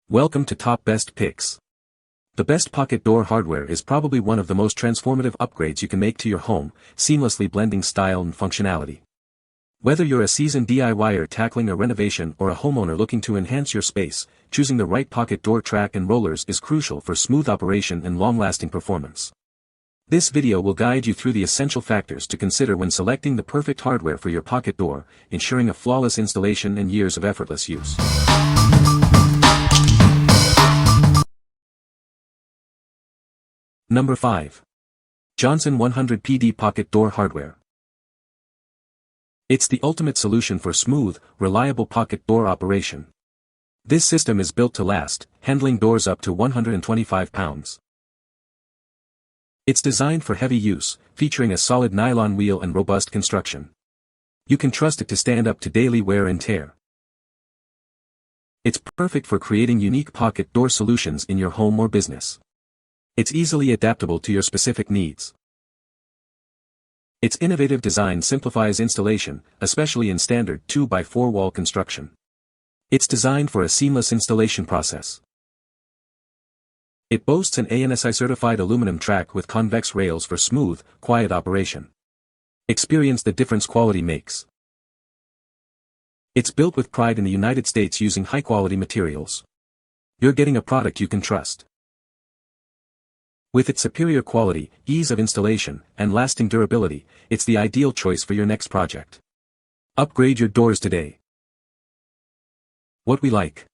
Welcome to Top Best Picks. The best pocket door hardware is probably one of the most transformative upgrades you can make to your home, seamlessly blending style and functionality. Whether you're a seasoned DIYer tackling a renovation or a homeowner looking to enhance your space, choosing the right pocket door track and rollers is crucial for smooth operation and long-lasting performance. This video will guide you through the essential factors to consider when selecting the perfect hardware for your pocket door, ensuring a flawless installation and years of effortless use. Number 5. Johnson 100 PD Pocket Door Hardware. It's the ultimate solution for smooth, reliable pocket door operation. This system is built to last, handling doors up to 125 pounds. It's designed for heavy use, featuring a solid nylon wheel and robust construction. You can trust it to stand up to daily wear and tear. It's perfect for creating unique pocket door solutions in your home or business. It's easily adaptable to your specific needs. Its innovative design simplifies installation, especially in standard 2x4 wall construction. It's designed for a seamless installation process. It boasts an ANSI-certified aluminum track with convex rails for smooth, quiet operation. Experience the difference quality makes. It's built with pride in the United States using high-quality materials. You're getting a product you can trust. With its superior quality, ease of installation, and lasting durability, it's the ideal choice for your next project. Upgrade your doors today. What we like.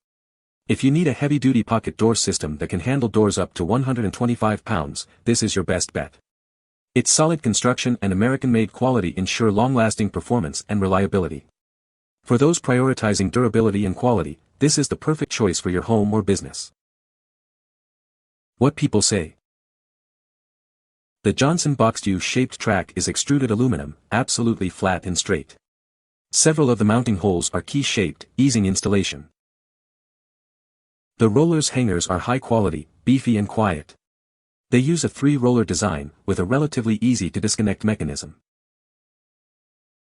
If you need a heavy-duty pocket door system that can handle doors up to 125 pounds, this is your best bet. Its solid construction and American-made quality ensure long-lasting performance and reliability. For those prioritizing durability and quality, this is the perfect choice for your home or business. What people say. The Johnson boxed U-shaped track is extruded aluminum, absolutely flat and straight. Several of the mounting holes are key-shaped, easing installation. The roller's hangers are high quality, beefy and quiet. They use a 3-roller design, with a relatively easy-to-disconnect mechanism.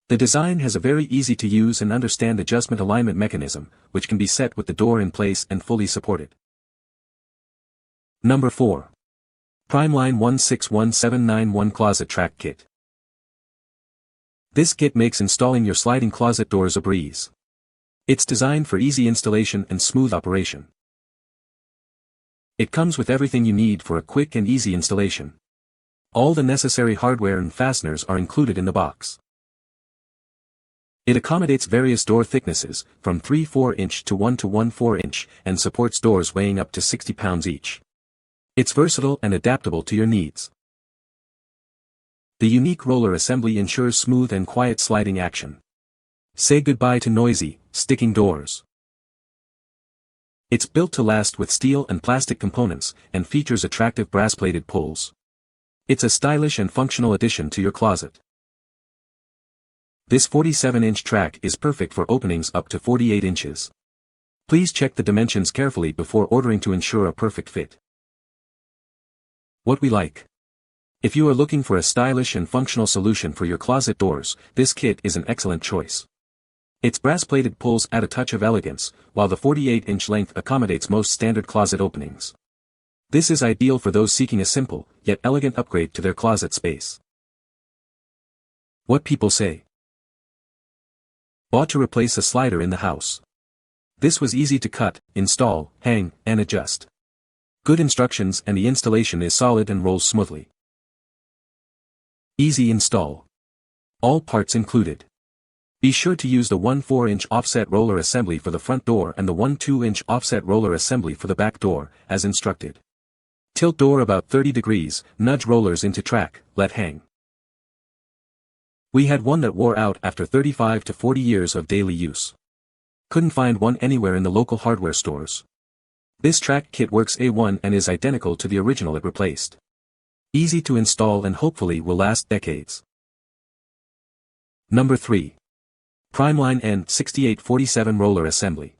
The design has a very easy-to-use and understand adjustment alignment mechanism, which can be set with the door in place and fully supported. Number 4. Primeline 161791 Closet Track Kit. This kit makes installing your sliding closet doors a breeze. It's designed for easy installation and smooth operation. It comes with everything you need for a quick and easy installation. All the necessary hardware and fasteners are included in the box. It accommodates various door thicknesses, from 3/4 inch to 1 inch, and supports doors weighing up to 60 pounds each. It's versatile and adaptable to your needs. The unique roller assembly ensures smooth and quiet sliding action. Say goodbye to noisy, sticking doors. It's built to last with steel and plastic components, and features attractive brass-plated pulls. It's a stylish and functional addition to your closet. This 47-inch track is perfect for openings up to 48 inches. Please check the dimensions carefully before ordering to ensure a perfect fit. What we like. If you are looking for a stylish and functional solution for your closet doors, this kit is an excellent choice. Its brass-plated pulls add a touch of elegance, while the 48-inch length accommodates most standard closet openings. This is ideal for those seeking a simple, yet elegant upgrade to their closet space. What people say. Bought to replace a slider in the house. This was easy to cut, install, hang, and adjust. Good instructions and the installation is solid and rolls smoothly. Easy install. All parts included. Be sure to use the 1/4-inch offset roller assembly for the front door and the 1/2-inch offset roller assembly for the back door, as instructed. Tilt door about 30 degrees, nudge rollers into track, let hang. We had one that wore out after 35 to 40 years of daily use. Couldn't find one anywhere in the local hardware stores. This track kit works A1 and is identical to the original it replaced. Easy to install and hopefully will last decades. Number 3. Primeline N6847 Roller Assembly.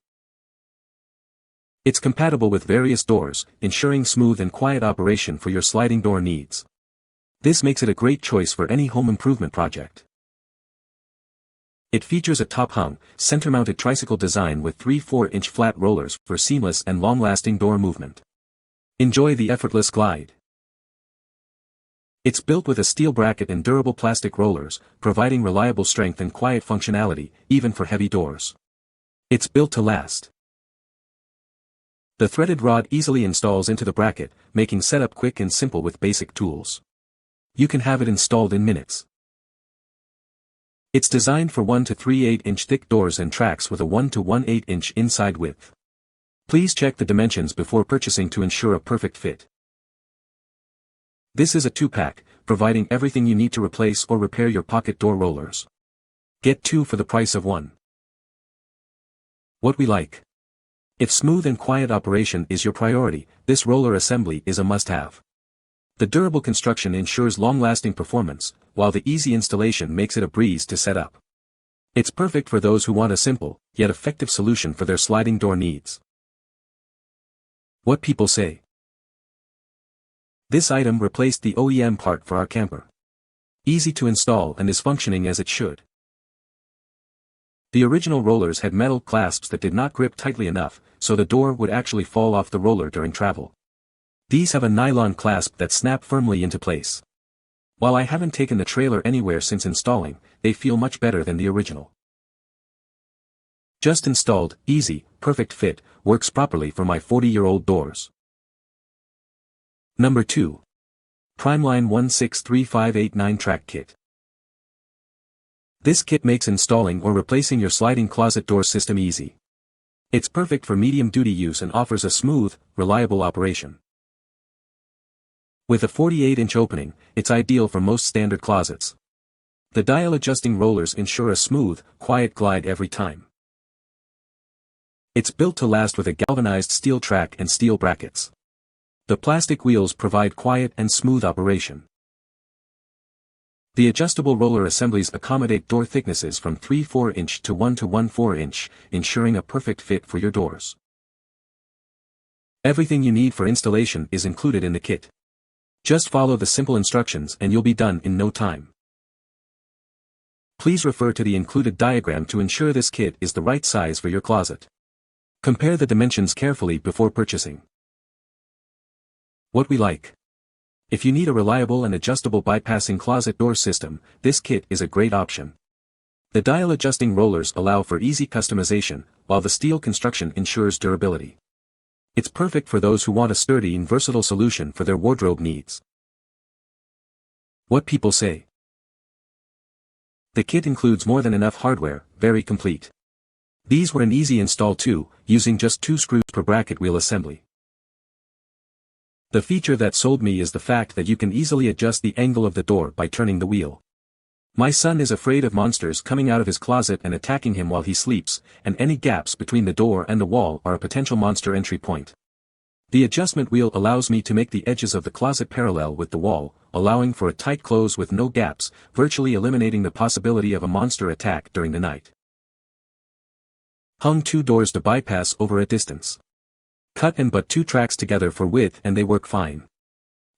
It's compatible with various doors, ensuring smooth and quiet operation for your sliding door needs. This makes it a great choice for any home improvement project. It features a top-hung, center-mounted tricycle design with 3 4-inch flat rollers for seamless and long-lasting door movement. Enjoy the effortless glide. It's built with a steel bracket and durable plastic rollers, providing reliable strength and quiet functionality, even for heavy doors. It's built to last. The threaded rod easily installs into the bracket, making setup quick and simple with basic tools. You can have it installed in minutes. It's designed for 1 to 3/8-inch thick doors and tracks with a 1 to 1/8-inch inside width. Please check the dimensions before purchasing to ensure a perfect fit. This is a 2-pack, providing everything you need to replace or repair your pocket door rollers. Get 2 for the price of 1. What we like. If smooth and quiet operation is your priority, this roller assembly is a must-have. The durable construction ensures long-lasting performance, while the easy installation makes it a breeze to set up. It's perfect for those who want a simple, yet effective solution for their sliding door needs. What people say. This item replaced the OEM part for our camper. Easy to install and is functioning as it should. The original rollers had metal clasps that did not grip tightly enough, so the door would actually fall off the roller during travel. These have a nylon clasp that snap firmly into place. While I haven't taken the trailer anywhere since installing, they feel much better than the original. Just installed, easy, perfect fit, works properly for my 40-year-old doors. Number 2. Primeline 163589 Track Kit. This kit makes installing or replacing your sliding closet door system easy. It's perfect for medium-duty use and offers a smooth, reliable operation. With a 48-inch opening, it's ideal for most standard closets. The dial-adjusting rollers ensure a smooth, quiet glide every time. It's built to last with a galvanized steel track and steel brackets. The plastic wheels provide quiet and smooth operation. The adjustable roller assemblies accommodate door thicknesses from 3 4-inch to 1 to 1 4-inch, ensuring a perfect fit for your doors. Everything you need for installation is included in the kit. Just follow the simple instructions and you'll be done in no time. Please refer to the included diagram to ensure this kit is the right size for your closet. Compare the dimensions carefully before purchasing. What we like. If you need a reliable and adjustable bypassing closet door system, this kit is a great option. The dial-adjusting rollers allow for easy customization, while the steel construction ensures durability. It's perfect for those who want a sturdy and versatile solution for their wardrobe needs. What people say. The kit includes more than enough hardware, very complete. These were an easy install too, using just 2 screws per bracket wheel assembly. The feature that sold me is the fact that you can easily adjust the angle of the door by turning the wheel. My son is afraid of monsters coming out of his closet and attacking him while he sleeps, and any gaps between the door and the wall are a potential monster entry point. The adjustment wheel allows me to make the edges of the closet parallel with the wall, allowing for a tight close with no gaps, virtually eliminating the possibility of a monster attack during the night. Hung 2 doors to bypass over a distance. Cut and butt 2 tracks together for width and they work fine.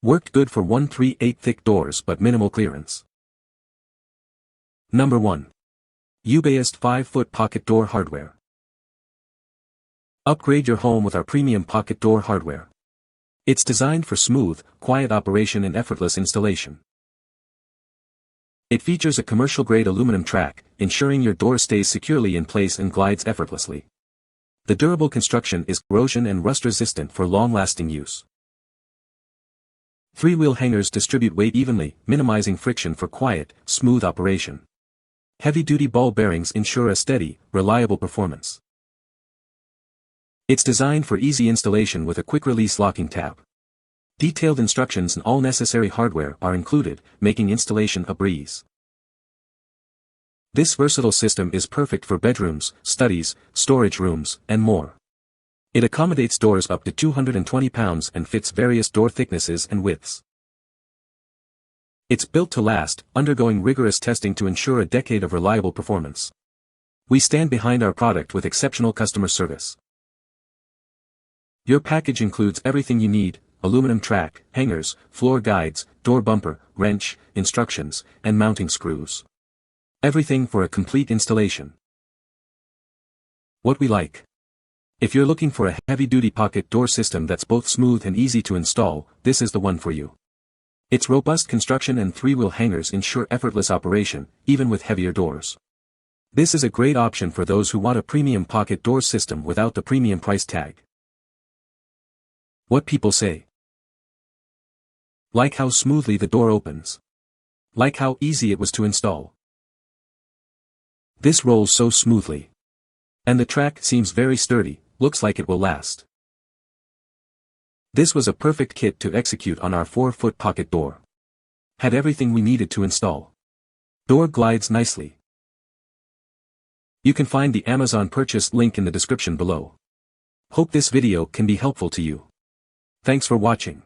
Worked good for 1 3/8 thick doors but minimal clearance. Number 1. JUBEST 5-foot pocket door hardware. Upgrade your home with our premium pocket door hardware. It's designed for smooth, quiet operation and effortless installation. It features a commercial-grade aluminum track, ensuring your door stays securely in place and glides effortlessly. The durable construction is corrosion and rust resistant for long-lasting use. 3-wheel hangers distribute weight evenly, minimizing friction for quiet, smooth operation. Heavy-duty ball bearings ensure a steady, reliable performance. It's designed for easy installation with a quick-release locking tab. Detailed instructions and all necessary hardware are included, making installation a breeze. This versatile system is perfect for bedrooms, studies, storage rooms, and more. It accommodates doors up to 220 pounds and fits various door thicknesses and widths. It's built to last, undergoing rigorous testing to ensure a decade of reliable performance. We stand behind our product with exceptional customer service. Your package includes everything you need: aluminum track, hangers, floor guides, door bumper, wrench, instructions, and mounting screws. Everything for a complete installation. What we like. If you're looking for a heavy-duty pocket door system that's both smooth and easy to install, this is the one for you. Its robust construction and three-wheel hangers ensure effortless operation, even with heavier doors. This is a great option for those who want a premium pocket door system without the premium price tag. What people say. Like how smoothly the door opens. Like how easy it was to install. This rolls so smoothly. And the track seems very sturdy, looks like it will last. This was a perfect kit to execute on our 4-foot pocket door. Had everything we needed to install. Door glides nicely. You can find the Amazon purchase link in the description below. Hope this video can be helpful to you. Thanks for watching.